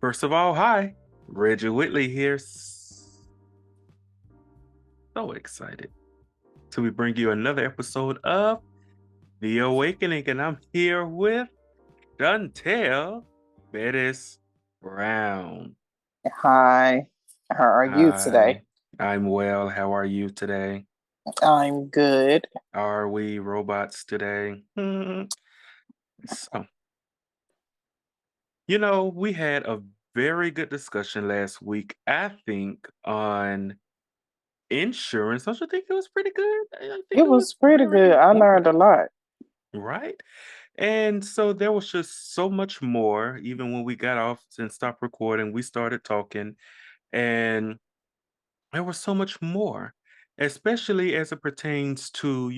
First of all, hi, Reggie Whitley here. So excited to be bring you another episode of The Awakening, and I'm here with Chantel Bettis Brown. Hi, how are you today? Hi, I'm well. How are you today? I'm good. Are we robots today? So, we had a very good discussion last week, I think, on insurance. Don't you think it was pretty good? I think It it was was pretty very good. I learned a informative, lot. right? And so there was just so much more. Even when we got off and stopped recording, we started talking, and there was so much more, especially as it pertains to,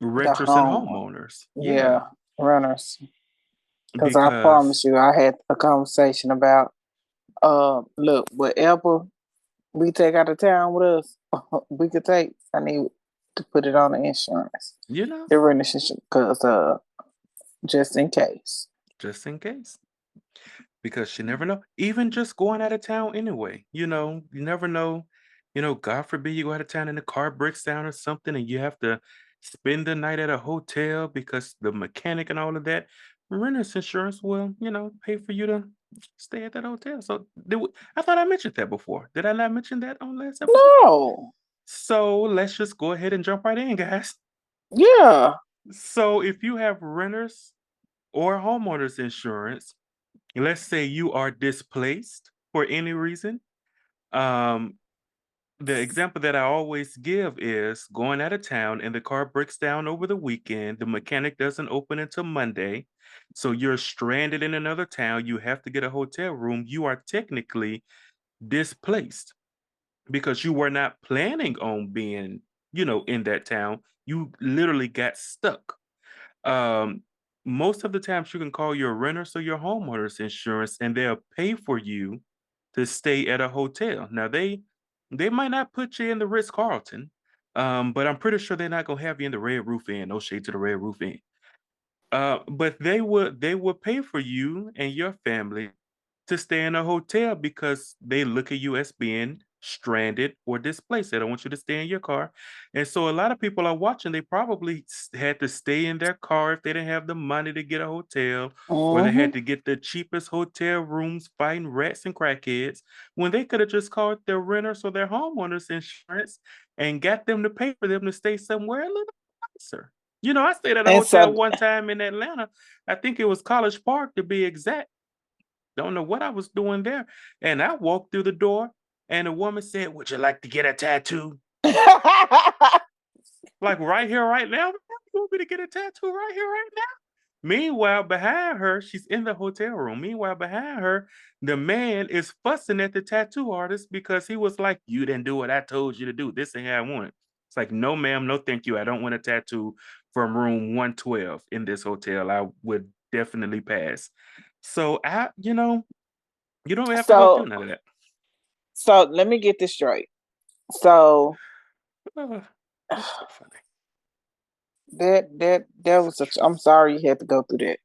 The renters and home, homeowners. yeah, Yeah, runners. Because I because promise you, I had a conversation about, look, whatever we take out of town with us, we could take. I need to put it on the insurance, you know, the renters insurance, because just in case. just in case. Because you never know. Even just going out of town anyway, you never know. God forbid you go out of town and the car breaks down or something and you have to spend the night at a hotel because the mechanic and all of that. Renter's insurance will, pay for you to stay at that hotel. So I thought I mentioned that before. Did I not mention that on last episode? No, So let's just go ahead and jump right in, guys. yeah, So if you have renters or homeowners insurance, let's say you are displaced for any reason. Um, the example that I always give is going out of town and the car breaks down over the weekend. The mechanic doesn't open until Monday. So you're stranded in another town. You have to get a hotel room. You are technically displaced because you were not planning on being, in that town. You literally got stuck. Um, Most of the times you can call your renters or your homeowners insurance and they'll pay for you to stay at a hotel. Now they might not put you in the Ritz Carlton, but I'm pretty sure they're not gonna have you in the Red Roof Inn. No shade to the Red Roof Inn. But they would pay for you and your family to stay in a hotel because they look at you as being stranded or displaced. They don't want you to stay in your car. And so a lot of people are watching, they probably had to stay in their car if they didn't have the money to get a hotel, or they mm-hmm. had to get the cheapest hotel rooms fighting rats and crackheads when they could have just called their renters or their homeowners insurance and got them to pay for them to stay somewhere a little nicer. I stayed at a And hotel so, one time in Atlanta. I think it was College Park to be exact. Don't know what I was doing there. And I walked through the door and a woman said, "Would you like to get a tattoo?" Like right here, right now. You want me to get a tattoo right here, right now? Meanwhile, behind her, she's in the hotel room. Meanwhile, behind her, the man is fussing at the tattoo artist because he was like, "You didn't do what I told you to do. This ain't how I want it." It's like, "No, ma'am, no, thank you. I don't want a tattoo from room 112 in this hotel. I would definitely pass." So you don't have to go through so, none of that. so let me get this straight. So Ah, it's so funny. that So was a. true. I'm sorry you had to go through that.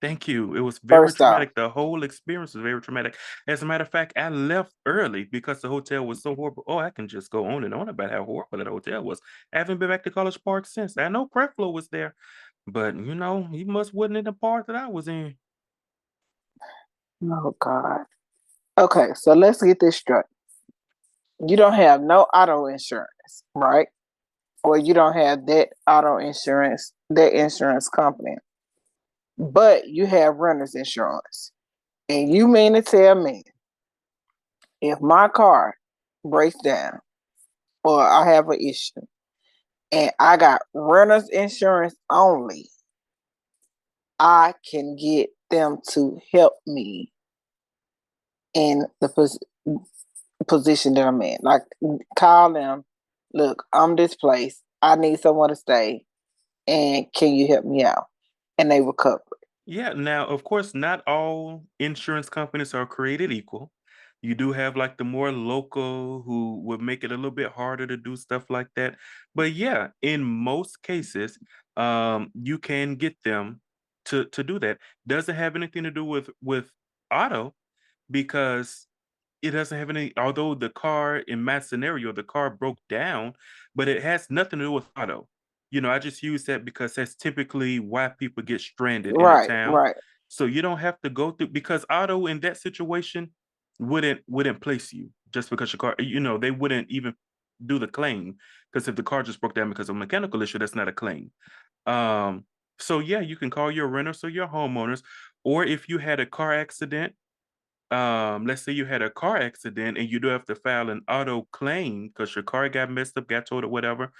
Thank you. It was very First off, traumatic. The whole experience was very traumatic. As a matter of fact, I left early because the hotel was so horrible. Oh, I can just go on and on about how horrible that hotel was. I haven't been back to College Park since. I know Creflo was there, but he must wasn't in the part that I was in. oh God. Okay, so let's get this straight. You don't have no auto insurance, right? Or you don't have that auto insurance, that insurance company, but you have renter's insurance. And you mean to tell me if my car breaks down or I have an issue and I got renter's insurance only, I can get them to help me in the position that I'm in. Like, call them, look, I'm displaced. I need someone to stay, and can you help me out? And they will cover it. Yeah, now, of course, not all insurance companies are created equal. You do have like the more local who would make it a little bit harder to do stuff like that. But yeah, in most cases, you can get them. to do that. Doesn't have anything to do with auto because it doesn't have any, although the car in my scenario, the car broke down, but it has nothing to do with auto. I just use that because that's typically why people get stranded in a Right, town. right. So you don't have to go through, because auto in that situation wouldn't place you just because your car, they wouldn't even do the claim, because if the car just broke down because of a mechanical issue, that's not a claim. Um, so yeah, you can call your renters or your homeowners, or if you had a car accident, let's say you had a car accident and you do have to file an auto claim because your car got messed up, got towed or whatever.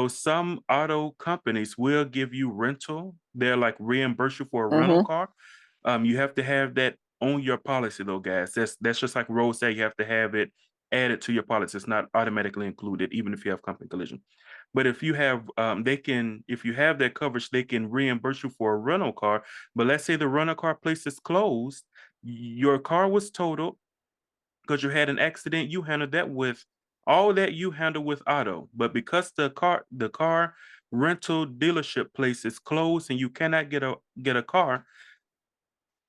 Some auto companies will give you rental. They're like reimburse you for a rental Mhm. car. You have to have that on your policy though, guys. That's just like roadside. You have to have it added to your policy. It's not automatically included, even if you have company collision. But if you have, if you have that coverage, they can reimburse you for a rental car. But let's say the rental car place is closed, your car was totaled because you had an accident. You handled that with all that you handle with auto. But because the car rental dealership place is closed and you cannot get a car,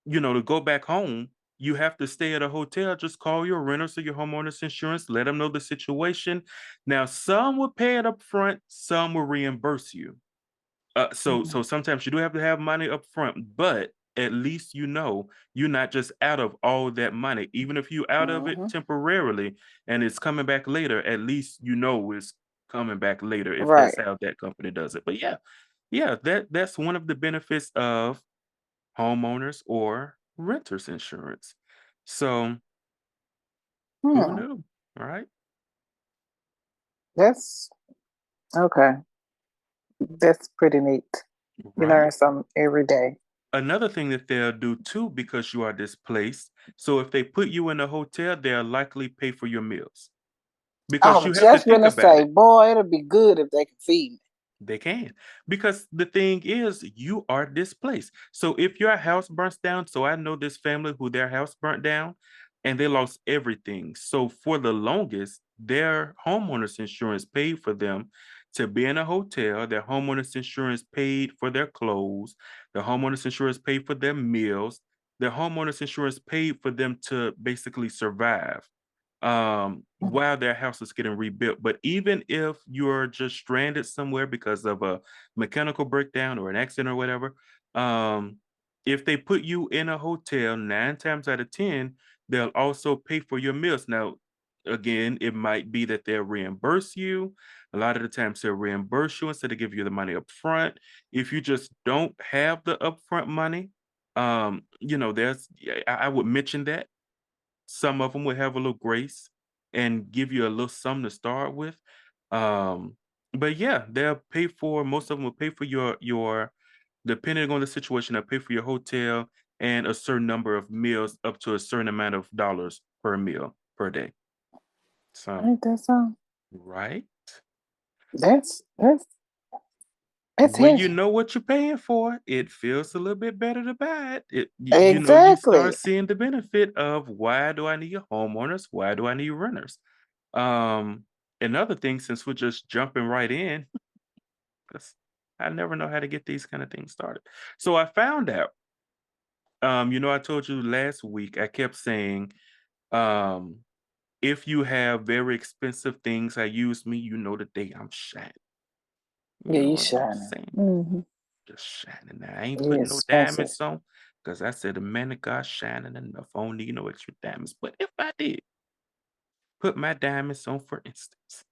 to go back home, you have to stay at a hotel. Just call your renters or your homeowners insurance, let them know the situation. Now, some will pay it up front, some will reimburse you. So Mhm. sometimes you do have to have money up front, but at least you're not just out of all that money. Even if you out of it Mhm. temporarily and it's coming back later, at least it's coming back later if that's Right. how that company does it. But yeah, yeah, that's one of the benefits of homeowners or renters insurance. So who Hmm. knew? Right? That's okay. That's pretty neat. You Right. learn something every day. Another thing that they'll do too, because you are displaced. So if they put you in a hotel, they'll likely pay for your meals I because was you have to just think gonna about say, it. boy, it'll be good if they can feed me. They can. Because the thing is, you are displaced. So if your house burns down, so I know this family who their house burnt down and they lost everything. So for the longest, their homeowners insurance paid for them to be in a hotel. Their homeowners insurance paid for their clothes. The homeowners insurance paid for their meals. The homeowners insurance paid for them to basically survive Mm. while their house is getting rebuilt. But even if you're just stranded somewhere because of a mechanical breakdown or an accident or whatever, um, if they put you in a hotel, 9 times out of 10, they'll also pay for your meals. Now, again, it might be that they'll reimburse you. A lot of the times they'll reimburse you instead of give you the money up front. If you just don't have the upfront money, I would mention that some of them will have a little grace and give you a little something to start with. But yeah, they'll pay for, most of them will pay for your depending on the situation, they'll pay for your hotel and a certain number of meals up to a certain amount of dollars per meal per day. So, Ain't that something? right? That's When you heavy. know what you're paying for, it feels a little bit better to buy it. You start Exactly. seeing the benefit of, why do I need homeowners? Why do I need renters? Um, Another thing, since we're just jumping right in, because I never know how to get these kind of things started. So I found out, I told you last week, I kept saying, um, if you have very expensive things, I use me, the day I'm shining. You Yeah, know you what I'm shining. saying? Mm-hmm. Just shining now. I ain't Yeah, putting no expensive. diamonds on because I said the man of God shining enough. I don't need no extra diamonds. But if I did put my diamonds on, for instance,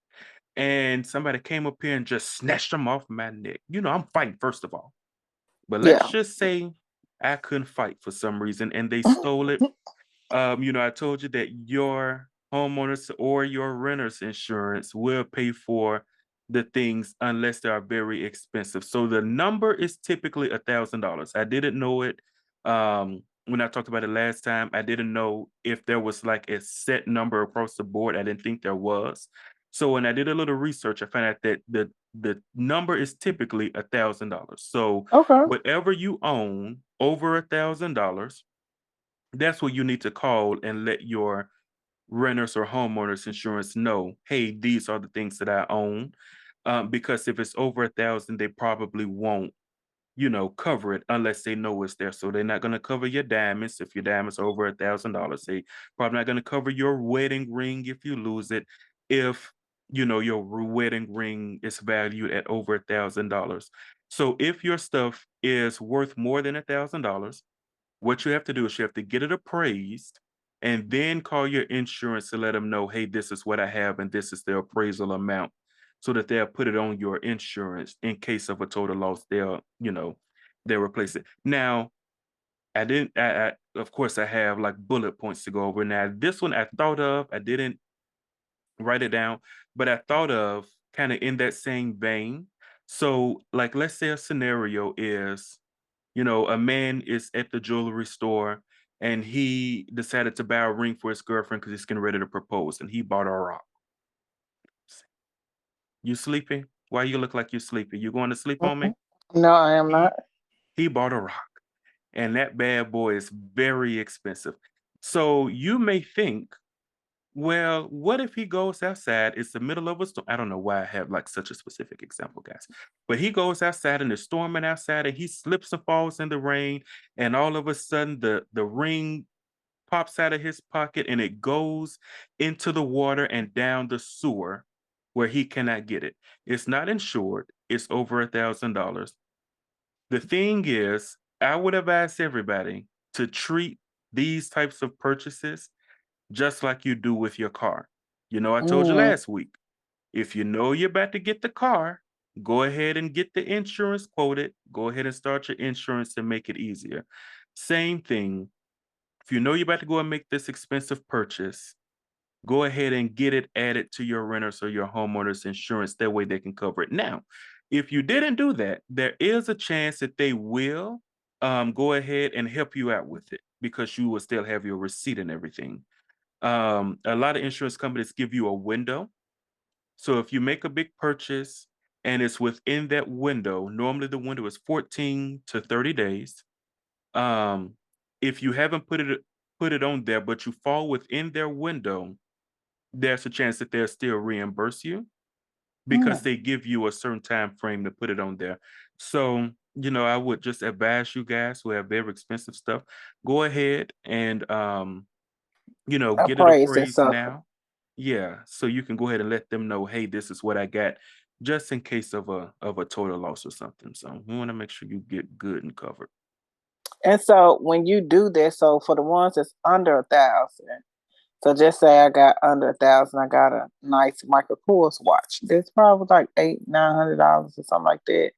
and somebody came up here and just snatched them off my neck. I'm fighting, first of all. But let's Yeah. just say I couldn't fight for some reason and they stole it. I told you that your homeowners or your renters insurance will pay for the things unless they are very expensive. So the number is typically $1,000. I didn't know it when I talked about it last time. I didn't know if there was like a set number across the board. I didn't think there was. So when I did a little research, I found out that the number is typically $1,000. So Okay. whatever you own over $1,000, that's what you need to call and let your renters or homeowners insurance know. Hey, these are the things that I own. Because if it's over 1,000, they probably won't. cover it unless they know it's there. So they're not going to cover your diamonds if your diamonds are over $1,000. They probably not going to cover your wedding ring if you lose it. If your wedding ring is valued at over $1,000. So if your stuff is worth more than $1,000, what you have to do is you have to get it appraised and then call your insurance to let them know, hey, this is what I have and this is the appraisal amount, so that they'll put it on your insurance in case of a total loss. They'll replace it. Now, I didn't, of course, I have like bullet points to go over. Now, this one I thought of, I didn't write it down, but I thought of kind of in that same vein. So, like, let's say a scenario is, a man is at the jewelry store and he decided to buy a ring for his girlfriend because he's getting ready to propose and he bought a rock. You sleeping? Why you look like you're sleeping? You going to sleep on me? No, I am not. He bought a rock and that bad boy is very expensive. So you may think, well, what if he goes outside? It's the middle of a storm. I don't know why I have like such a specific example, guys. But he goes outside and it's storming outside and he slips and falls in the rain. And all of a sudden the ring pops out of his pocket and it goes into the water and down the sewer where he cannot get it. It's not insured. It's over $1,000. The thing is, I would advise everybody to treat these types of purchases just like you do with your car. I told you Mm. last week, if you know you're about to get the car, go ahead and get the insurance quoted. Go ahead and start your insurance to make it easier. Same thing. If you know you're about to go and make this expensive purchase, go ahead and get it added to your renters or your homeowners insurance. That way they can cover it. Now, if you didn't do that, there is a chance that they will go ahead and help you out with it because you will still have your receipt and everything. A lot of insurance companies give you a window. So if you make a big purchase and it's within that window, normally the window is 14 to 30 days. Um, if you haven't put it on there, but you fall within their window, there's a chance that they'll still reimburse you because Mm. they give you a certain time frame to put it on there. So, I would just advise you guys who have very expensive stuff, go ahead and get it Appraised and appraised stuff. now. Yeah, so you can go ahead and let them know, hey, this is what I got, just in case of a total loss or something. So we want to make sure you get good and covered. And so when you do this, so for the ones that's under 1,000, so just say I got under 1,000, I got a nice Michael Kors watch. That's probably like $900 or something like that.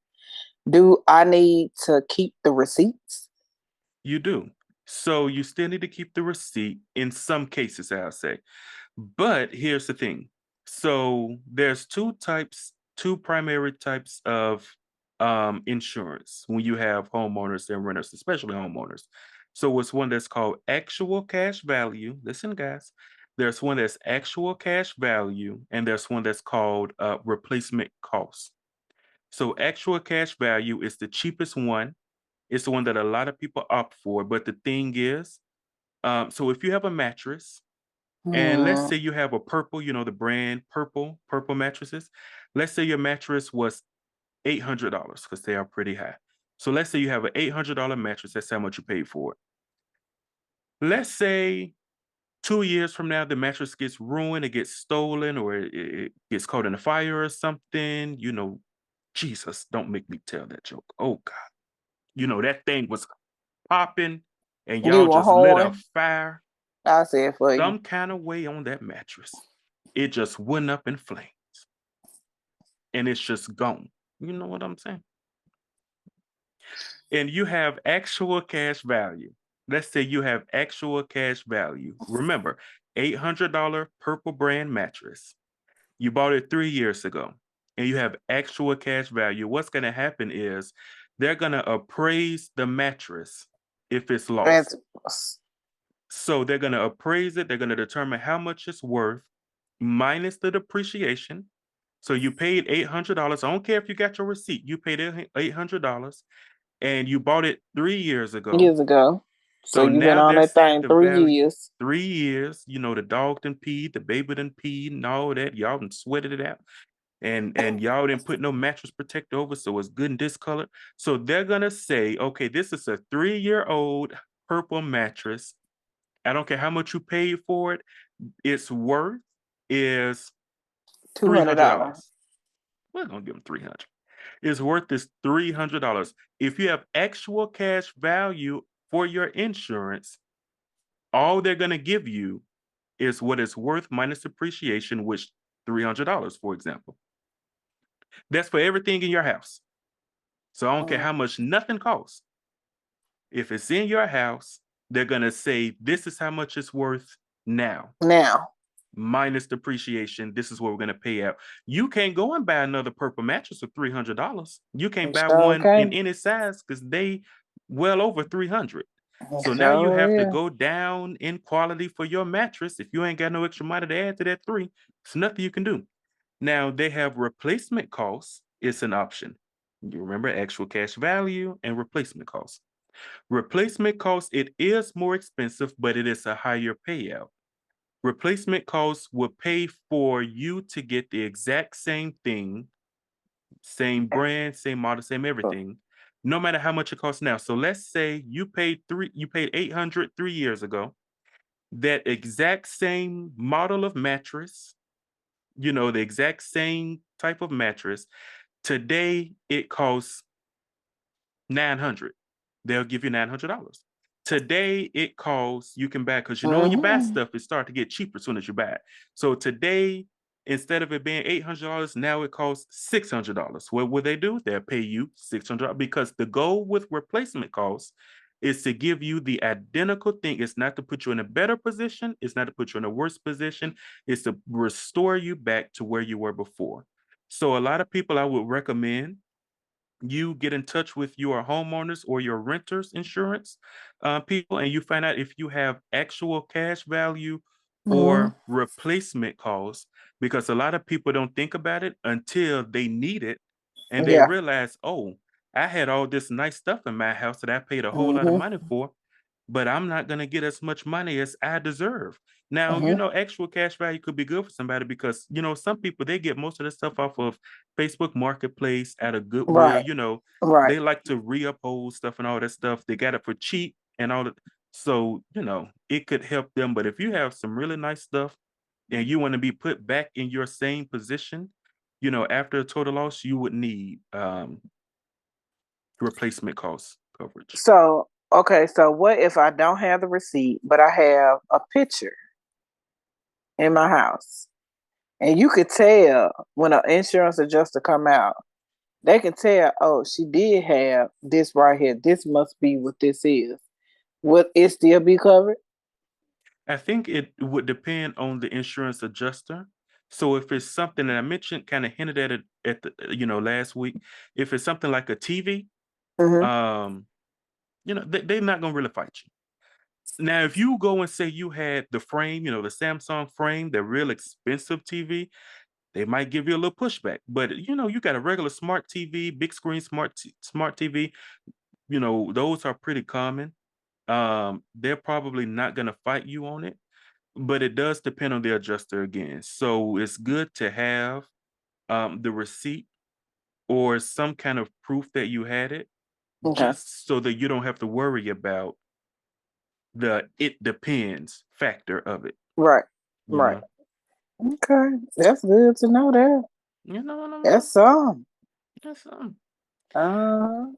Do I need to keep the receipts? You do. So you still need to keep the receipt in some cases, I'll say. But here's the thing. So there's two primary types of insurance when you have homeowners and renters, especially homeowners. So it's one that's called actual cash value. Listen, guys, there's one that's actual cash value, and there's one that's called replacement cost. So actual cash value is the cheapest one. It's the one that a lot of people opt for. But the thing is, so if you have a mattress, and let's Hmm. say you have a purple, the brand purple mattresses. Let's say your mattress was $800 because they are pretty high. So let's say you have an $800 mattress. That's how much you paid for it. Let's say 2 years from now, the mattress gets ruined, it gets stolen, or it gets caught in a fire or something. Jesus, don't make me tell that joke. Oh God, that thing was popping, and y'all You a just lit a horn? fire I say it for you. some kind of way on that mattress. It just went up in flames and it's just gone. You know what I'm saying? And you have actual cash value. Let's say you have actual cash value. Remember, $800 purple brand mattress. You bought it 3 years ago and you have actual cash value. What's going to happen is they're going to appraise the mattress if it's lost. That's So they're going to appraise it. They're going to determine how much it's worth minus the depreciation. So you paid $800. I don't care if you got your receipt. You paid $800 and you bought it 3 years ago. years ago. So So you've been now on they're that saying thing the three value years. 3 years. The dog done peed, the baby done peed, and all that. Y'all done sweated it out. and y'all didn't put no mattress protector over, so it's good and discolored. So they're gonna say, okay, this is a 3-year-old purple mattress. I don't care how much you paid for it. Its worth is $200. $300. We're gonna give them 300. It's worth this $300. If you have actual cash value for your insurance, all they're gonna give you is what it's worth minus depreciation, which $300, for example. That's for everything in your house. So I don't care how much nothing costs. If it's in your house, they're gonna say this is how much it's worth now. Now. Minus depreciation, this is what we're going to pay out. You can't go and buy another purple mattress for $300. You can't buy one in Okay. any size because they well over 300. So now you have to So go down in quality for your mattress. If you ain't got no extra money to add to that three, it's nothing you can do. Now they have replacement costs. It's an option. You remember actual cash value and replacement costs. Replacement costs, it is more expensive, but it is a higher payout. Replacement costs will pay for you to get the exact same thing, same brand, same model, same everything, no matter how much it costs now. So let's say you paid 800 3 years ago. That exact same model of mattress, the exact same type of mattress. Today it costs 900. They'll give you $900. Today it costs, you can buy, because when you buy stuff, it starts to get cheaper as soon as you buy it. So today, instead of it being $800, now it costs $600. What will they do? They'll pay you $600, because the goal with replacement costs is to give you the identical thing. It's not to put you in a better position. It's not to put you in a worse position. It's to restore you back to where you were before. So a lot of people, I would recommend you get in touch with your homeowners or your renters insurance people, and you find out if you have actual cash value or replacement costs, because a lot of people don't think about it until they need it, and they yeah. realize, oh, I had all this nice stuff in my house that I paid a whole lot of Mm-hmm. money for, but I'm not going to get as much money as I deserve. Now, Mm-hmm. actual cash value could be good for somebody because, some people, they get most of the stuff off of Facebook Marketplace at a Goodwill. Right. Right. They like to re-uphold stuff and all that stuff. They got it for cheap and all that. So, it could help them. But if you have some really nice stuff and you want to be put back in your same position, after a total loss, you would need replacement cost coverage. So okay, so what if I don't have the receipt, but I have a picture in my house? And you could tell when an insurance adjuster come out, they can tell, oh, she did have this right here. This must be what this is. Would it still be covered? I think it would depend on the insurance adjuster. So if it's something that I mentioned, kind of hinted at it at the last week, if it's something like a TV, Mm-hmm. um, they're not gonna really fight you. Now, if you go and say you had the frame, the Samsung frame, the real expensive TV, they might give you a little pushback. But you got a regular smart TV, big screen smart TV. Those are pretty common. They're probably not gonna fight you on it, but it does depend on the adjuster again. So it's good to have the receipt or some kind of proof that you had it, Okay. just so that you don't have to worry about the "it depends" factor of it, Right. you Right. know? Okay. That's good to know that. You know what I mean? That's some. That's Uh, I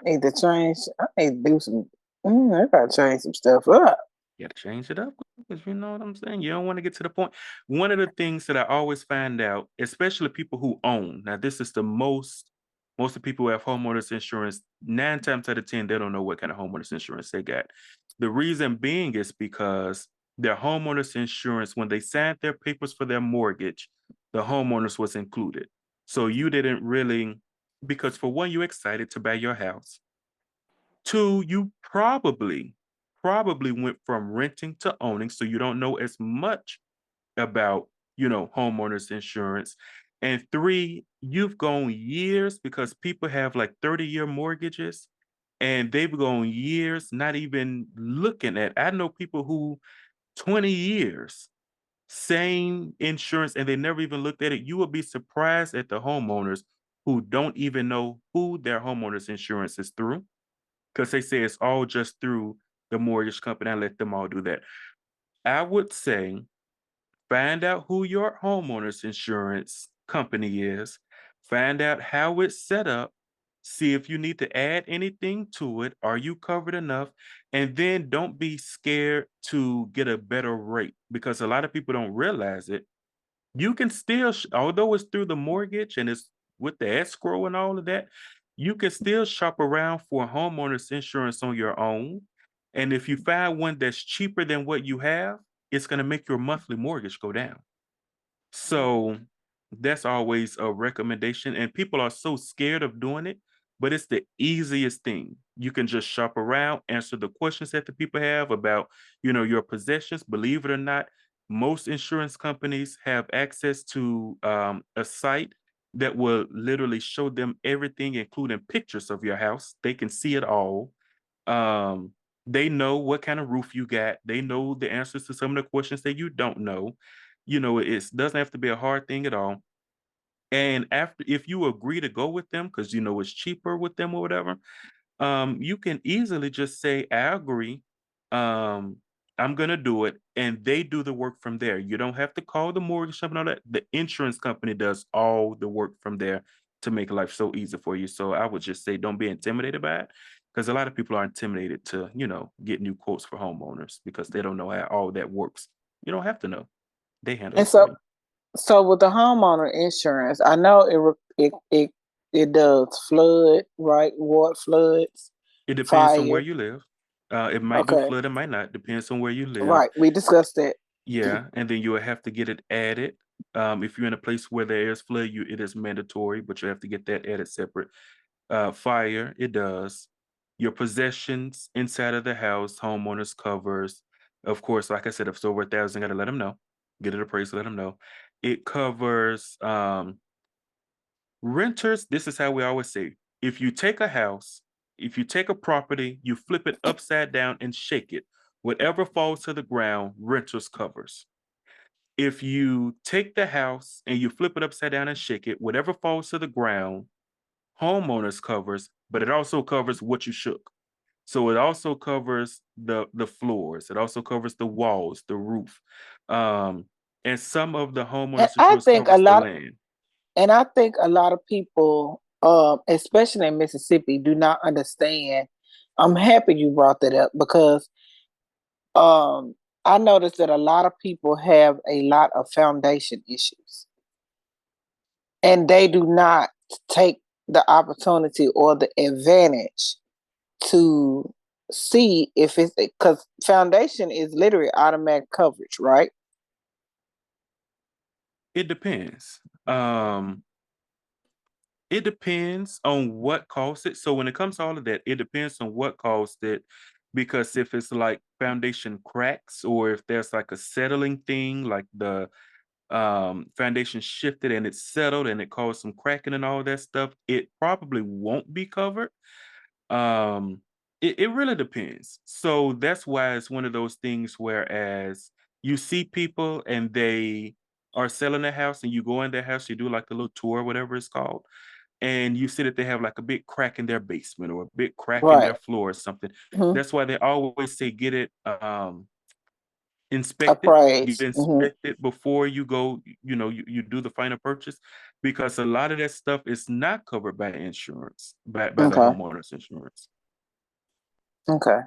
need to change. I need to do some. I gotta change some stuff up. you gotta change it up, because you know what I'm saying? You don't wanna get to the point. One of the things that I always find out, especially people who own, now this is the most of the people who have homeowners insurance, 9 times out of 10, they don't know what kind of homeowners insurance they got. The reason being is because their homeowners insurance, when they signed their papers for their mortgage, the homeowners was included. So you didn't really, because for one, you're excited to buy your house. Two, you probably went from renting to owning, so you don't know as much about, homeowners insurance. And three, you've gone years, because people have like 30-year mortgages, and they've gone years not even looking at. I know people who 20 years same insurance, and they never even looked at it. You will be surprised at the homeowners who don't even know who their homeowners insurance is through, because they say it's all just through the mortgage company. I let them all do that. I would say find out who your homeowner's insurance company is, find out how it's set up, see if you need to add anything to it. Are you covered enough? And then don't be scared to get a better rate, because a lot of people don't realize it. You can still, although it's through the mortgage and it's with the escrow and all of that, you can still shop around for homeowners insurance on your own. And if you find one that's cheaper than what you have, it's going to make your monthly mortgage go down. So that's always a recommendation. And people are so scared of doing it, but it's the easiest thing. You can just shop around, answer the questions that the people have about, your possessions. Believe it or not, most insurance companies have access to a site that will literally show them everything, including pictures of your house. They can see it all. Um, they know what kind of roof you got. They know the answers to some of the questions that you don't know. It doesn't have to be a hard thing at all. And after, if you agree to go with them, because it's cheaper with them or whatever, you can easily just say, I agree. Um, I'm gonna do it, and they do the work from there. You don't have to call the mortgage company, all that. The insurance company does all the work from there to make life so easy for you. So I would just say don't be intimidated by it, because a lot of people are intimidated to, get new quotes for homeowners because they don't know how all that works. You don't have to know. They handle And it for so, you. so with the homeowner insurance, I know it does flood, right? Water floods, It depends on where fire. you live. It might do Okay, flood, it might not. Depends on where you live. right. We discussed that. Yeah, and then you will have to get it added. If you're in a place where there is flood, it is mandatory, but you have to get that added separate. Fire, it does. Your possessions inside of the house, homeowners covers. Of course, like I said, if it's over 1,000, gotta let them know. Get it appraised, let them know. It covers renters. This is how we always say, if you take a house, if you take a property, you flip it upside down and shake it. Whatever falls to the ground, renters covers. If you take the house and you flip it upside down and shake it, whatever falls to the ground, homeowners covers, but it also covers what you shook. So it also covers the floors. It also covers the walls, the roof. Um, and some of the And homeowners I insurance think a covers the lot land. and I think a lot of people, especially in Mississippi, do not understand. I'm happy you brought that up because um, I noticed that a lot of people have a lot of foundation issues, and they do not take the opportunity or the advantage to see if it's because foundation is literally automatic coverage, right? It depends. Um, it depends on what caused it. So when it comes to all of that, it depends on what caused it. Because if it's like foundation cracks, or if there's like a settling thing, like the foundation shifted and it settled and it caused some cracking and all that stuff, it probably won't be covered. Um, it really depends. So that's why it's one of those things, whereas you see people and they are selling their house, and you go in their house, you do like a little tour, whatever it's called, and you see that they have like a big crack in their basement or a big crack in their Right. floor or something. Hmm. That's why they always say get it inspected, get Appraise. Hmm. inspected before you go, you do the final purchase, because a lot of that stuff is not covered by insurance, by the Okay. homeowner's insurance, Okay.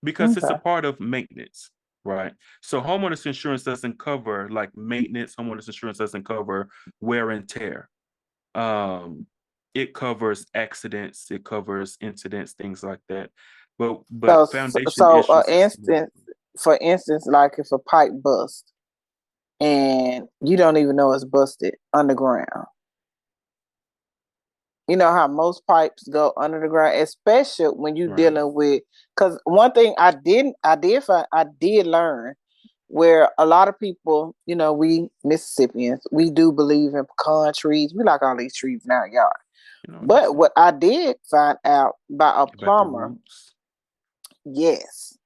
because it's a Okay. part of maintenance, right? So homeowners insurance doesn't cover like maintenance. Homeowners insurance doesn't cover wear and tear. Um, it covers accidents, it covers incidents, things like that. But foundation So, issues is for instance, like if a pipe bust and you don't even know it's busted underground. You know how most pipes go under the ground, especially when you're right. dealing with. Because one thing I did learn where a lot of people, we Mississippians, we do believe in pecan trees. We like all these trees in our yard. That's But what I did find out by a about the plumber, roots. yes.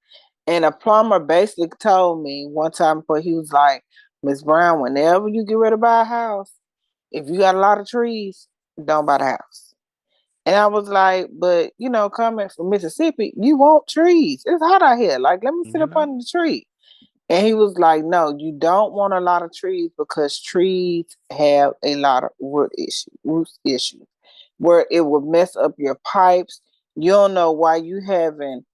And a plumber basically told me one time, but he was like, Miss Brown, whenever you get ready to buy a house, if you got a lot of trees, don't buy the house. And I was like, but coming from Mississippi, you want trees. It's hot out here. Like, let me sit You up know? under the tree. And he was like, no, you don't want a lot of trees because trees have a lot of root issues, where it will mess up your pipes. You don't know why you having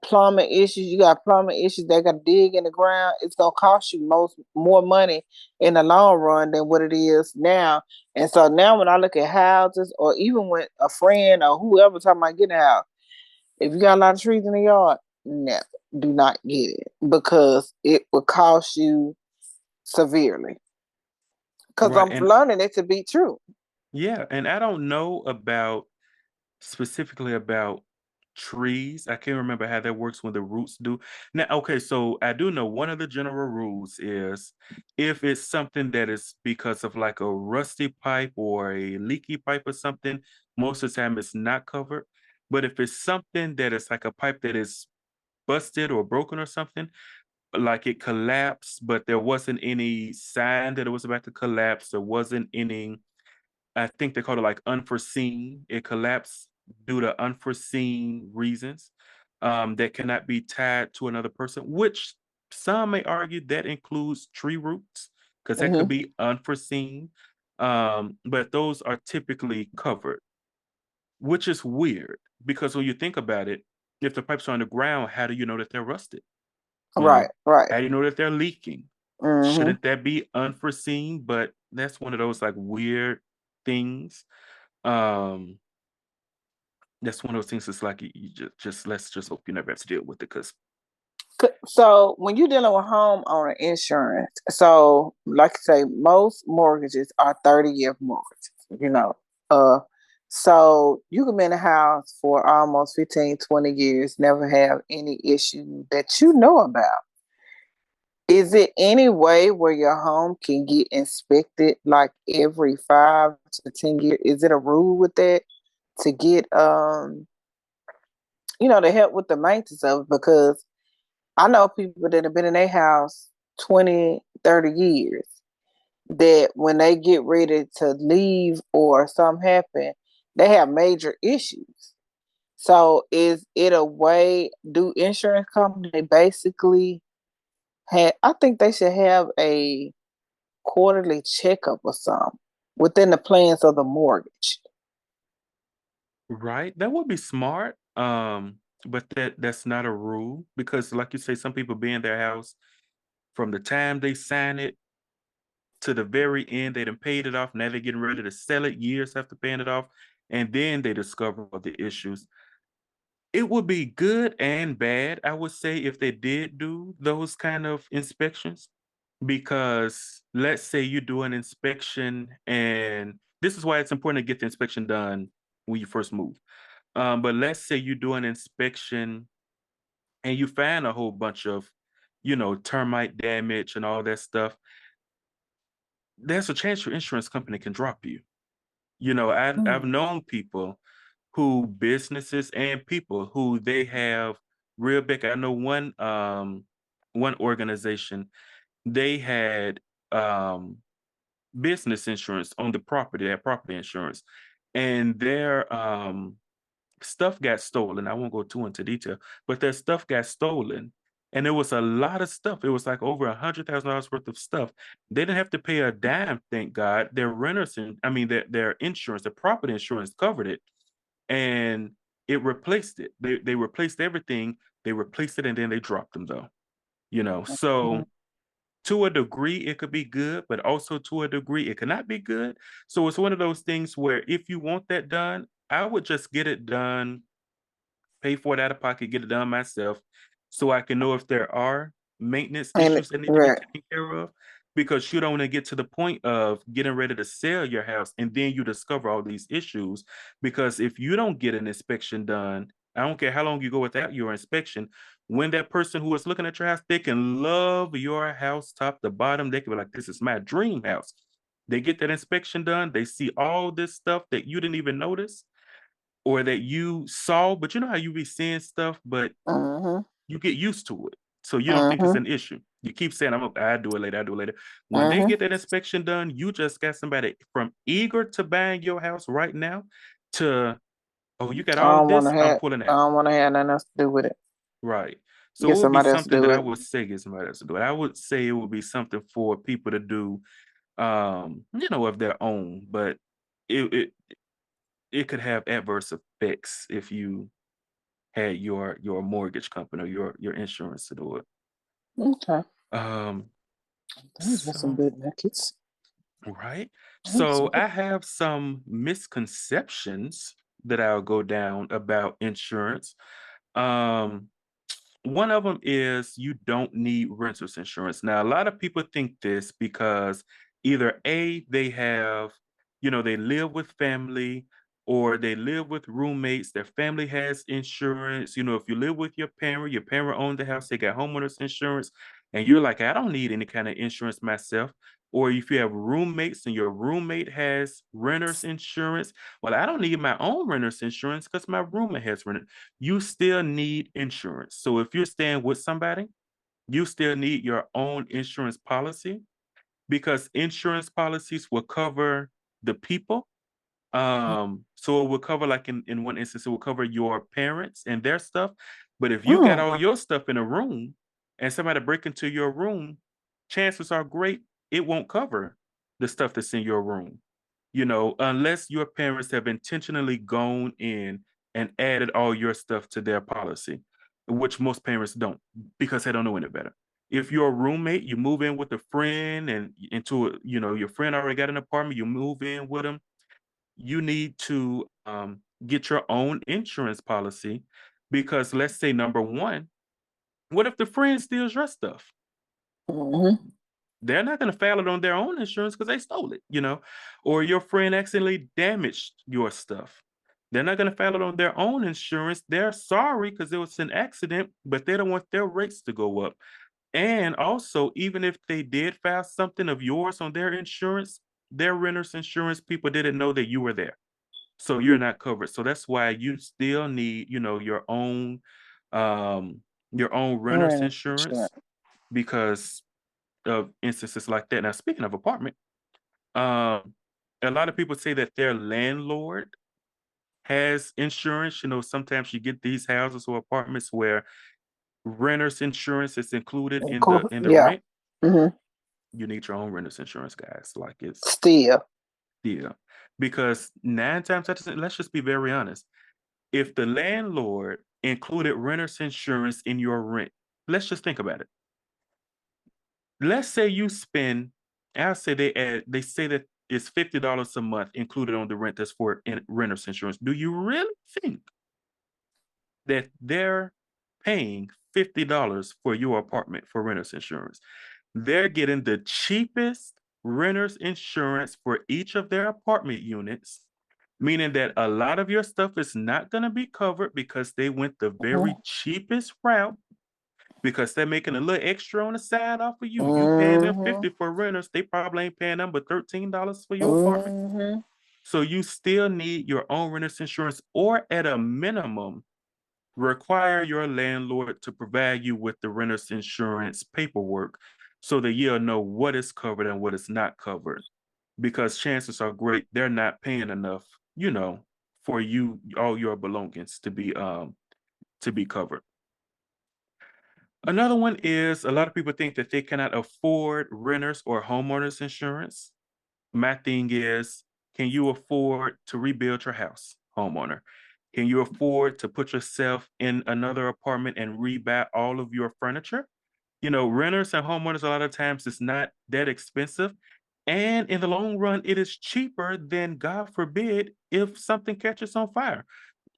plumbing issues. You got plumbing issues that got to dig in the ground. It's gonna cost you more money in the long run than what it is now. And so now when I look at houses, or even when a friend or whoever talking about getting a house, if you got a lot of trees in the yard, no, do not get it because it will cost you severely. Because Right. I'm And learning it to be true. yeah, and I don't know about specifically about trees. I can't remember how that works when the roots do. Now, okay, so I do know one of the general rules is if it's something that is because of like a rusty pipe or a leaky pipe or something, most of the time it's not covered. But if it's something that is like a pipe that is busted or broken or something, like it collapsed, but there wasn't any sign that it was about to collapse, there wasn't any, I think they call it like unforeseen. It collapsed due to unforeseen reasons that cannot be tied to another person, which some may argue that includes tree roots because that could Hmm. be unforeseen. But those are typically covered, which is weird because when you think about it, if the pipes are on the ground, how do you know that they're rusted? You Right, know, right. how do you know that they're leaking? Hmm. Shouldn't that be unforeseen? But that's one of those like weird things. Um, that's one of those things that's like you just let's just hope you never have to deal with it because So when you're dealing with homeowner insurance, so like I say, most mortgages are 30-year mortgages, you know. Uh so you can be in a house for almost 15, 20 years, never have any issue that you know about. Is it any way where your home can get inspected like every 5 to 10 years? Is it a rule with that to get to help with the maintenance of it? Because I know people that have been in their house 20, 30 years that when they get ready to leave or something happen, they have major issues. So is it a way, do insurance company basically I think they should have a quarterly checkup or something within the plans of the mortgage. right, that would be smart. But that's not a rule because, like you say, some people be in their house from the time they sign it to the very end. They done paid it off. Now they're getting ready to sell it years after paying it off, and then they discover all the issues. It would be good and bad, I would say, if they did do those kind of inspections. Because let's say you do an inspection, and this is why it's important to get the inspection done when you first move. But let's say you do an inspection and you find a whole bunch of, termite damage and all that stuff. There's a chance your insurance company can drop you. I've Mm. known people who businesses and people who they have real big. I know one organization, they had business insurance on the property, they had property insurance, and their stuff got stolen. I won't go too into detail, but their stuff got stolen. And it was a lot of stuff. It was like over $100,000 worth of stuff. They didn't have to pay a dime, thank God. Their renters, I mean, their insurance, their property insurance covered it, and it replaced it. They replaced everything. They replaced it, and then they dropped them though. Mhm. So to a degree, it could be good, but also to a degree, it cannot be good. So it's one of those things where if you want that done, I would just get it done, pay for it out of pocket, get it done myself, so I can know if there are maintenance And issues that need to be right. taken care of. Because you don't want to get to the point of getting ready to sell your house and then you discover all these issues. Because if you don't get an inspection done, I don't care how long you go without your inspection, when that person who is looking at your house, they can love your house top to bottom. They can be like, this is my dream house. They get that inspection done, they see all this stuff that you didn't even notice or that you saw, but you know how you be seeing stuff, but Hmm. you get used to it. So you don't think it's Mhm. an issue. You keep saying, I do it later, I do it later. When they Mhm. get that inspection done, you just got somebody from eager to buying your house right now to, oh, you got I all don't this, wanna I'm have pulling I that. don't wanna have nothing else to do with it. Right. So Get it would be somebody else to something do that I it. would say get somebody else to do it. I would say it would be something for people to do, of their own, but it it, it could have adverse effects if you had your mortgage company or your insurance to do it. Okay. Um, Those are some so good nuggets. right. That's some So good. I have some misconceptions that I'll go down about insurance. Um, One of them is you don't need renter's insurance. Now, a lot of people think this because either A, they have, they live with family or they live with roommates. Their family has insurance. If you live with your parent owned the house, they got homeowners insurance. And you're like, I don't need any kind of insurance myself. Or if you have roommates and your roommate has renter's insurance, well, I don't need my own renter's insurance because my roommate has renter. You still need insurance. So if you're staying with somebody, you still need your own insurance policy because insurance policies will cover the people. So it will cover, like in one instance, it will cover your parents and their stuff. But if you got Mm. all your stuff in a room and somebody break into your room, chances are great it won't cover the stuff that's in your room. Unless your parents have intentionally gone in and added all your stuff to their policy, which most parents don't because they don't know any better. If you're a roommate, you move in with a friend and your friend already got an apartment, you move in with them, you need to get your own insurance policy because let's say number one, what if the friend steals your stuff? Mhm. They're not going to file it on their own insurance because they stole it, or your friend accidentally damaged your stuff. They're not going to file it on their own insurance. They're sorry because it was an accident, but they don't want their rates to go up. And also, even if they did file something of yours on their insurance, their renter's insurance people didn't know that you were there. So you're not covered. So that's why you still need, um, your own renter's Alright, sure. insurance because of instances like that. Now, speaking of apartment, a lot of people say that their landlord has insurance. Sometimes you get these houses or apartments where renter's insurance is included in the Cool. in the Yeah. rent. Mhm. You need your own renter's insurance, guys. Like it's Still. yeah, because 9 times out of 10, let's just be very honest. If the landlord included renter's insurance in your rent, let's just think about it. Let's say you spend, I'll say they say that it's $50 a month included on the rent that's for renter's insurance. Do you really think that they're paying $50 for your apartment for renter's insurance? They're getting the cheapest renter's insurance for each of their apartment units, meaning that a lot of your stuff is not going to be covered because they went the very Mhm. cheapest route because they're making a little extra on the side off of you. You paying them Mhm. 50 for renters, they probably ain't paying them but $13 for your apartment. Mhm. So you still need your own renter's insurance, or at a minimum, require your landlord to provide you with the renter's insurance paperwork so that you'll know what is covered and what is not covered. Because chances are great they're not paying enough, for you all your belongings to be covered. Another one is a lot of people think that they cannot afford renters or homeowners insurance. My thing is, can you afford to rebuild your house, homeowner? Can you afford to put yourself in another apartment and rebuy all of your furniture? Renters and homeowners a lot of times it's not that expensive. And in the long run, it is cheaper than, God forbid, if something catches on fire.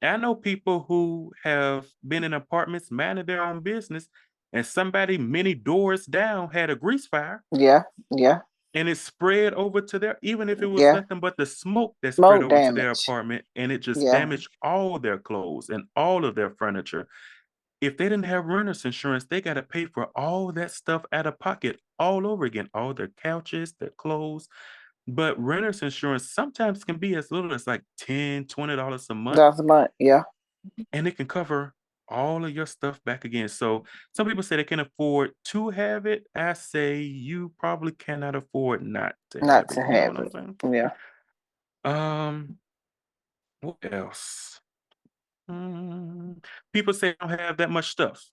I know people who have been in apartments minding their own business, and somebody many doors down had a grease fire Yeah. Yeah. and it spread over to their, even if it was Yeah. nothing but the smoke that spread Smoke over to their damage. apartment and it just Yeah. damaged all their clothes and all of their furniture. If they didn't have renter's insurance, they got to pay for all that stuff out of pocket all over again, all their couches, their clothes. But renter's insurance sometimes can be as little as like $10, $20 a month, That's about, yeah. and it can cover all of your stuff back again. So some people say they can afford to have it. I say you probably cannot afford not to have Not it. to You know have what I'm it. saying? Yeah. Um, what else? People say I don't have that much stuff.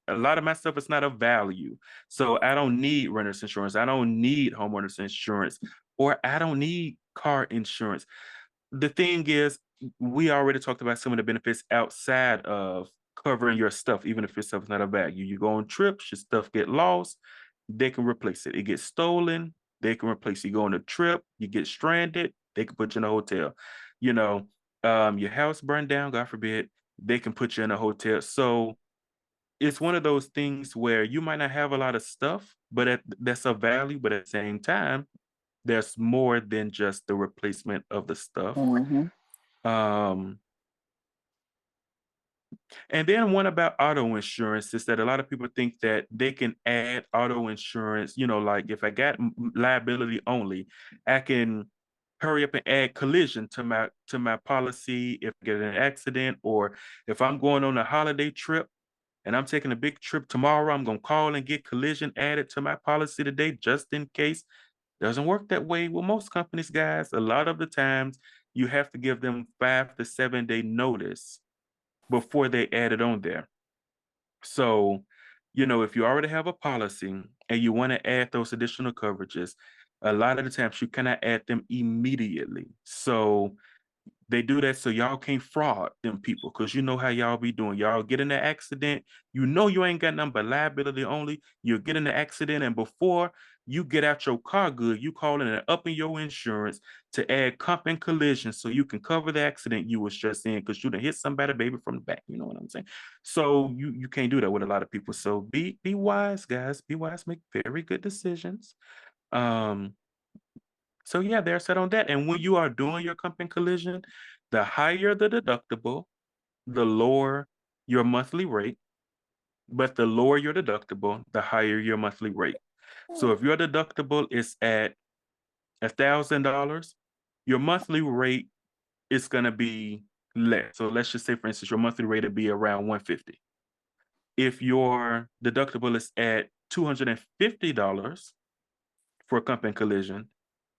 A lot of my stuff is not of value. So I don't need renter's insurance. I don't need homeowner's insurance, or I don't need car insurance. The thing is, we already talked about some of the benefits outside of covering your stuff, even if your stuff is not of value. You go on trips, your stuff get lost, they can replace it. It gets stolen, they can replace it. You go on a trip, you get stranded, they can put you in a hotel. You know, your house burned down, God forbid, they can put you in a hotel. So it's one of those things where you might not have a lot of stuff, but that's of value. But at the same time, there's more than just the replacement of the stuff. Hmm. Um, and then one about auto insurance is that a lot of people think that they can add auto insurance. You know, like if I got liability only, I can hurry up and add collision to my policy if I get in an accident, or if I'm going on a holiday trip and I'm taking a big trip tomorrow, I'm gonna call and get collision added to my policy today just in case. Doesn't work that way with most companies, guys. A lot of the times you have to give them 5 to 7 day notice before they add it on there. So, if you already have a policy and you want to add those additional coverages, a lot of the times you cannot add them immediately. So they do that so y'all can't fraud them people, because you know how y'all be doing. Y'all get in an accident, you ain't got nothing but liability only. You get in the accident, and before you get out your car good, you calling and upping your insurance to add comp and collision so you can cover the accident you was just in because you done hit somebody, baby, from the back. You know what I'm saying? So you can't do that with a lot of people. So be wise, guys. Be wise, make very good decisions. Um, so yeah, they're set on that. And when you are doing your company collision, the higher the deductible, the lower your monthly rate. But the lower your deductible, the higher your monthly rate. So if your deductible is at $1,000, your monthly rate is gonna be less. So let's just say, for instance, your monthly rate would be around 150. If your deductible is at $250 for a company collision,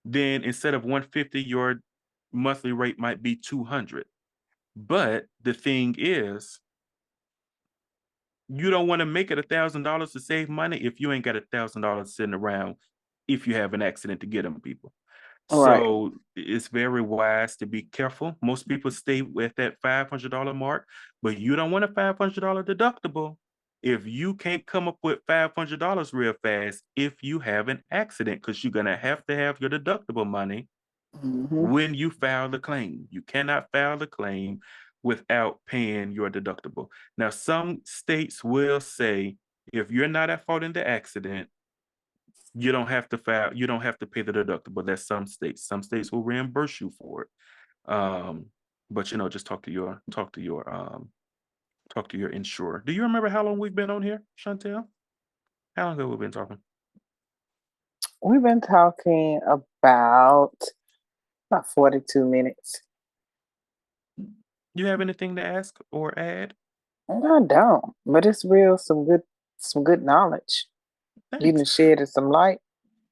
then instead of 150, your monthly rate might be 200. But the thing is, you don't want to make it $1,000 to save money if you ain't got $1,000 sitting around if you have an accident to get them people. Right. So it's very wise to be careful. Most people stay with that $500 mark, but you don't want a $500 deductible if you can't come up with $500 real fast if you have an accident, because you're going to have your deductible money Hmm. when you file the claim. You cannot file the claim without paying your deductible. Now, some states will say if you're not at fault in the accident, you don't have to file, you don't have to pay the deductible. That's some states. Some states will reimburse you for it. Um, but just talk to your insurer. Do you remember how long we've been on here, Chantel? How long have we been talking? We've been talking about 42 minutes. You have anything to ask or add? I don't, but it's real some good knowledge. You Thanks. can shed some light.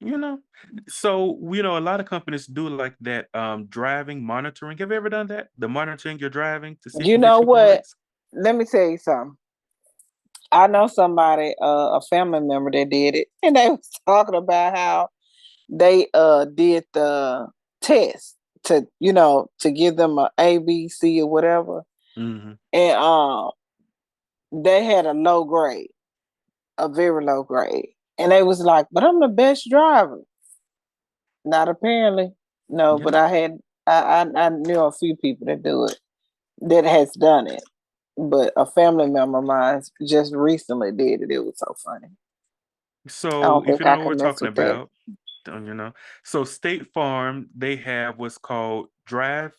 You know, so a lot of companies do like that driving monitoring. Have you ever done that? The monitoring your driving to see if You you get know your what? points? Let me tell you something. I know somebody, a family member that did it, and they was talking about how they did the test to give them a ABC or whatever, Hmm. and they had a low grade, a very low grade, and they was like, "But I'm the best driver." Not apparently, no. You But know, I knew a few people that do it, that has done it. But a family member of mine just recently did it. It was so funny. I so don't if you think don't I know what we're can mess talking with that. about, don't you know? So State Farm, they have what's called Drive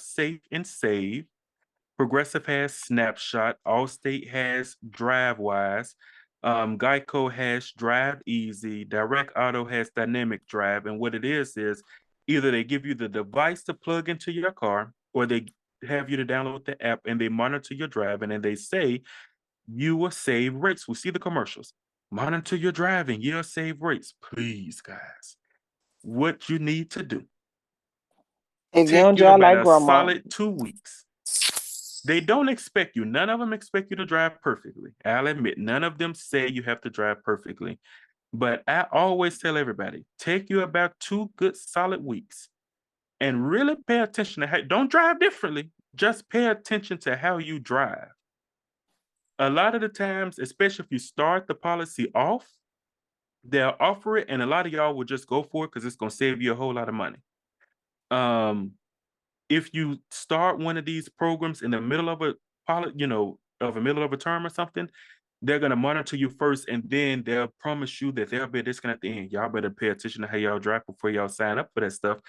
Safe and Save. Progressive has Snapshot. Allstate has DriveWise. Geico has Drive Easy. Direct Auto has Dynamic Drive. And what it is either they give you the device to plug into your car, or have you to download the app, and they monitor your driving, and they say you will save rates. We see the commercials. Monitor your driving, you'll save rates. Please, guys, what you need to do, If you take don't you drive about like a grandma, solid 2 weeks. They don't expect you. None of them expect you to drive perfectly. I'll admit, none of them say you have to drive perfectly. But I always tell everybody, take you about 2 good solid weeks and really pay attention to how, don't drive differently. Just pay attention to how you drive. A lot of the times, especially if you start the policy off, they'll offer it, and a lot of y'all will just go for it because it's gonna save you a whole lot of money. Um, if you start one of these programs in the middle of a of a middle of a term or something, they're gonna monitor you first, and then they'll promise you that there'll be a discount at the end. Y'all better pay attention to how y'all drive before y'all sign up for that stuff.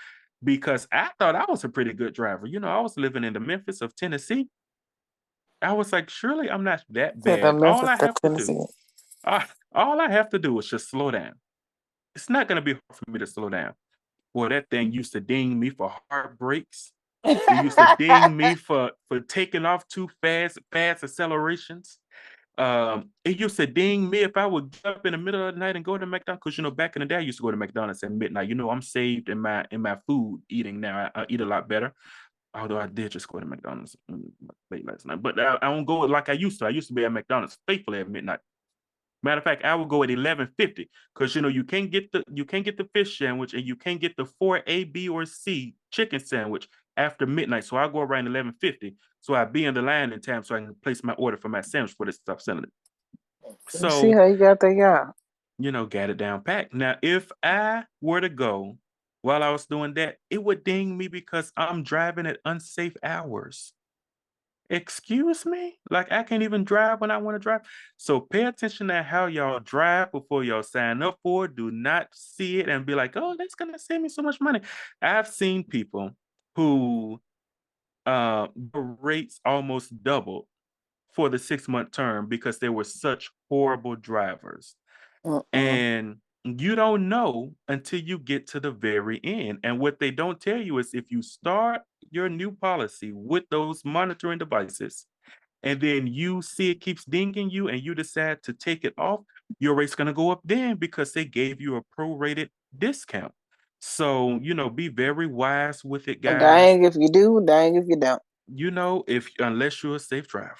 Because I thought I was a pretty good driver. I was living in the Memphis of Tennessee. I was like, surely I'm not that said the bad. Memphis to Tennessee. Uh, all I have to do is just slow down. It's not gonna be hard for me to slow down. Boy, that thing used to ding me for heartbreaks. It used to ding me for taking off too fast accelerations. It used to ding me if I would get up in the middle of the night and go to McDonald's. Because back in the day, I used to go to McDonald's at midnight. I'm saved in my food eating now. I eat a lot better. Although I did just go to McDonald's late last night, but I don't go like I used to. I used to be at McDonald's faithfully at midnight. Matter of fact, I would go at 11:50 because you can't get the fish sandwich and you can't get the 4A, B, or C chicken sandwich after midnight. So I go around 11:50. So I be in the line in time so I can place my order for my sandwich for this stuff selling it. You see So, how you got that, y'all? got it down pat. Now, if I were to go while I was doing that, it would ding me because I'm driving at unsafe hours. Excuse me? Like I can't even drive when I want to drive. So pay attention to how y'all drive before y'all sign up for it. Do not see it and be like, oh, that's gonna save me so much money. I've seen people who the rates almost doubled for the 6 month term because they were such horrible drivers. Mm-mm. And you don't know until you get to the very end. And what they don't tell you is if you start your new policy with those monitoring devices, and then you see it keeps dinging you and you decide to take it off, your rate's going to go up then because they gave you a prorated discount. So, be very wise with it, guys. Dang if you do, dang if you don't. If unless you're a safe driver.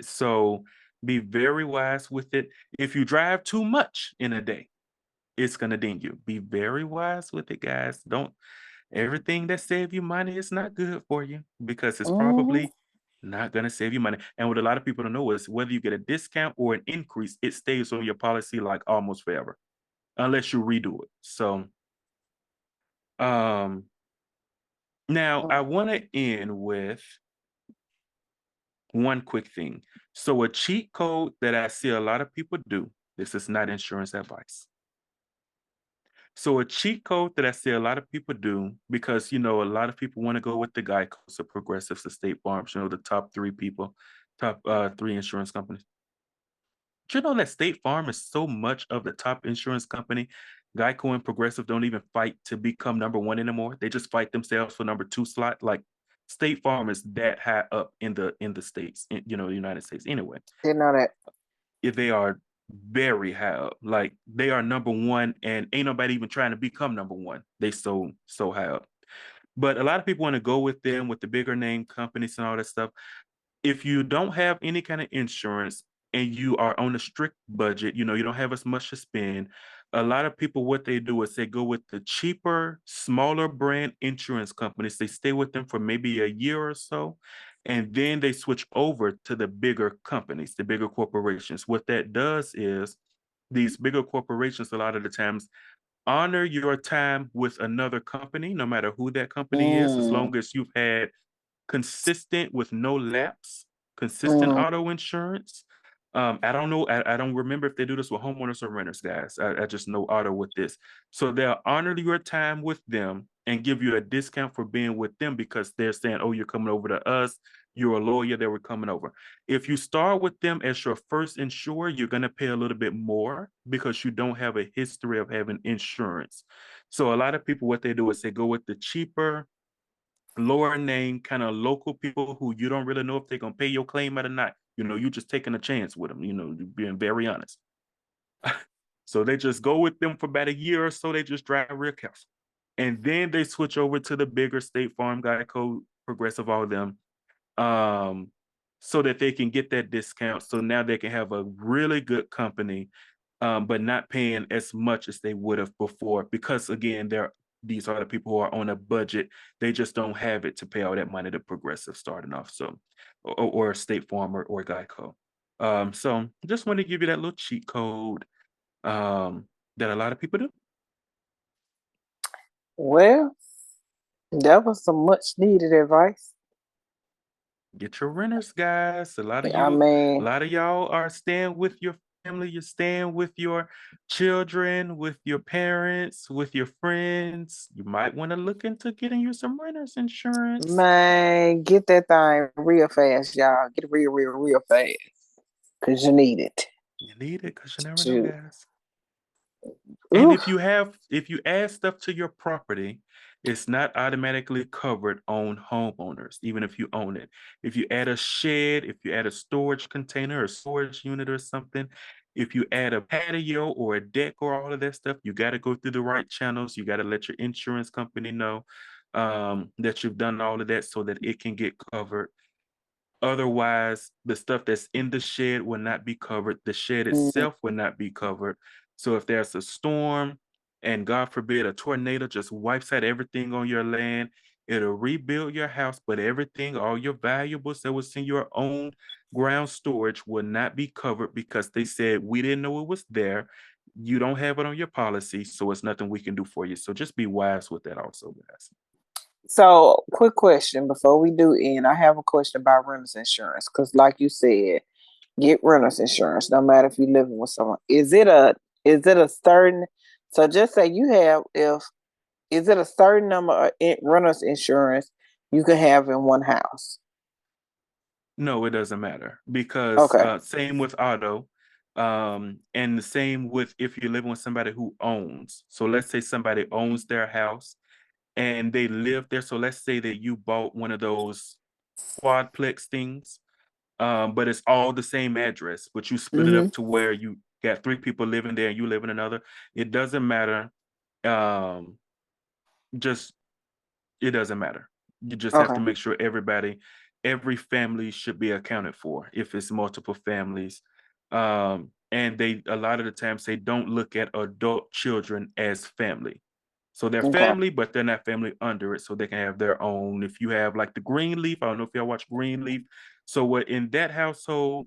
So be very wise with it. If you drive too much in a day, it's gonna ding you. Be very wise with it, guys. Don't everything that save you money is not good for you because it's Mm-hmm. probably not gonna save you money. And what a lot of people don't know is whether you get a discount or an increase, it stays on your policy like almost forever, unless you redo it. So um now I want to end with one quick thing. So a cheat code that I see a lot of people do, this is not insurance advice. So a cheat code that I see a lot of people do because a lot of people want to go with the Geico's, the Progressives, the State Farms, the top three people, top three insurance companies. Do you know that State Farm is so much of the top insurance company? Geico and Progressive don't even fight to become number one anymore. They just fight themselves for number two slot. Like State Farm is that high up in the states, the United States. Anyway, Didn't know that. they are very high up. Like they are number one, and ain't nobody even trying to become number one. They so high up. But a lot of people want to go with them with the bigger name companies and all that stuff. If you don't have any kind of insurance and you are on a strict budget, you don't have as much to spend. A lot of people, what they do is they go with the cheaper, smaller brand insurance companies. They stay with them for maybe a year or so, and then they switch over to the bigger companies, the bigger corporations. What that does is these bigger corporations, a lot of the times, honor your time with another company, no matter who that company is, as Mm, long as you've had consistent with no lapse, consistent mm, auto insurance. I don't know. I don't remember if they do this with homeowners or renters, guys. I just know auto with this. So they'll honor your time with them and give you a discount for being with them because they're saying, oh, you're coming over to us. You're a lawyer. They were coming over. If you start with them as your first insurer, you're going to pay a little bit more because you don't have a history of having insurance. So a lot of people, what they do is they go with the cheaper lower name, kind of local people who you don't really know if they're gonna pay your claim or not. You just taking a chance with them. You're being very honest. So they just go with them for about a year or so. They just drive real careful, and then they switch over to the bigger State Farm, Geico, Progressive, all of them, um, so that they can get that discount. So now they can have a really good company, but not paying as much as they would have before. Because again, these are the people who are on a budget. They just don't have it to pay all that money to Progressive starting off. So, or State Farm or Geico. So just want to give you that little cheat code that a lot of people do. Well, that was some much needed advice. Get your renters, guys. I A mean, lot of y'all are staying with your family. You're staying with your children, with your parents, with your friends. You might want to look into getting you some renters insurance. man, get that thing real fast, y'all. Get it real fast. Cause you need it. You need it because you never know, Shoot. guys. And Ooh. if you add stuff to your property, it's not automatically covered on homeowners, even if you own it. If you add a shed, if you add a storage container or storage unit or something, if you add a patio or a deck or all of that stuff, you got to go through the right channels. You got to let your insurance company know that you've done all of that so that it can get covered. Otherwise, the stuff that's in the shed will not be covered. The shed Mm. itself will not be covered. So if there's a storm and God forbid a tornado just wipes out everything on your land, it'll rebuild your house, but everything, all your valuables that was in your own ground storage will not be covered because they said we didn't know it was there. You don't have it on your policy, so it's nothing we can do for you. So just be wise with that also, guys. So, quick question before we do end. I have a question about renter's insurance. Cause like you said, get renter's insurance, no matter if you're living with someone. Is it a certain so just say you have if is it a certain number of renter's insurance you can have in one house? No, it doesn't matter because Okay. same with auto, and the same with if you're living with somebody who owns. So let's say somebody owns their house and they live there. So let's say that you bought one of those quadplex things, but it's all the same address, but you split it Mm-hmm. up to where you got three people living there and you live in another. It doesn't matter. Um, just It doesn't matter. You just have to Okay. make sure every family should be accounted for if it's multiple families. And they a lot of the times they don't look at adult children as family. So they're Okay. family, but they're not family under it, so they can have their own. If you have like the Greenleaf, I don't know if y'all watch Greenleaf. So what in that household,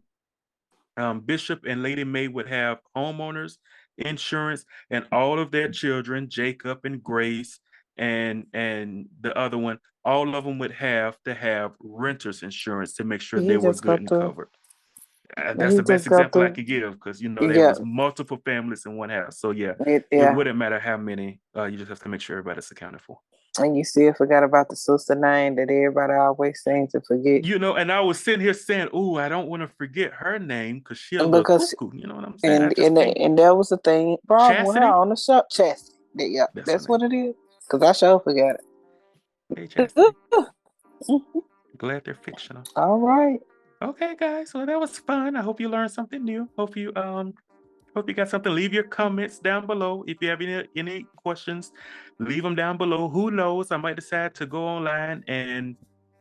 Bishop and Lady May would have homeowners insurance, and all of their children, Jacob and Grace, and the other one, all of them would have to have renters insurance to make sure they He were just go good and through. covered. And that's He the best just go example I through. could give because there Yeah. was multiple families in one house. So yeah, it Yeah. wouldn't matter how many. You just have to make sure everybody's accounted for. And you still forgot about the sister name that everybody always seems to forget. And I was sitting here saying, "Ooh, I don't want to forget her name because she a And little because cuckoo." You know what I'm saying? I and just and can't. and that was the thing problem with her Chastity, on the show. Chastity. Yeah, that's her that's what name. it is. Cause I sure forgot Hey, it. Chastity. Glad they're fictional. All right. Okay, guys. Well, that was fun. I hope you learned something new. Hope you got something. Leave your comments down below. If you have any questions, leave them down below. Who knows? I might decide to go online and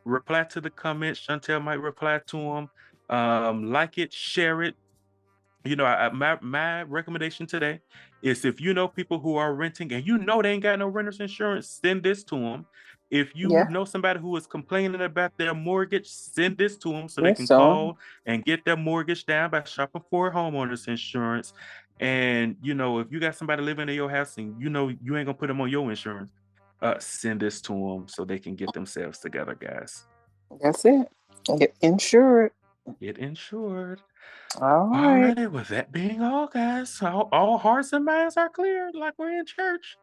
reply to the comments. Chantel might reply to them. Like it, share it. My recommendation today is if you know people who are renting and they ain't got no renter's insurance, send this to them. If you Yeah. know somebody who is complaining about their mortgage, send this to them so they Yes, can so call and get their mortgage down by shopping for homeowners insurance. And if you got somebody living in your house and you ain't gonna put them on your insurance, send this to them so they can get themselves together, guys. that's it. Get insured. Get insured. All All right. righty, with that being all, guys, all hearts and minds are clear, like we're in church.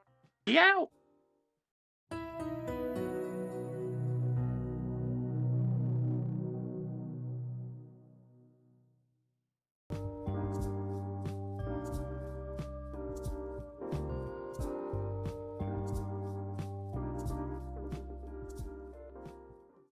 Yeah.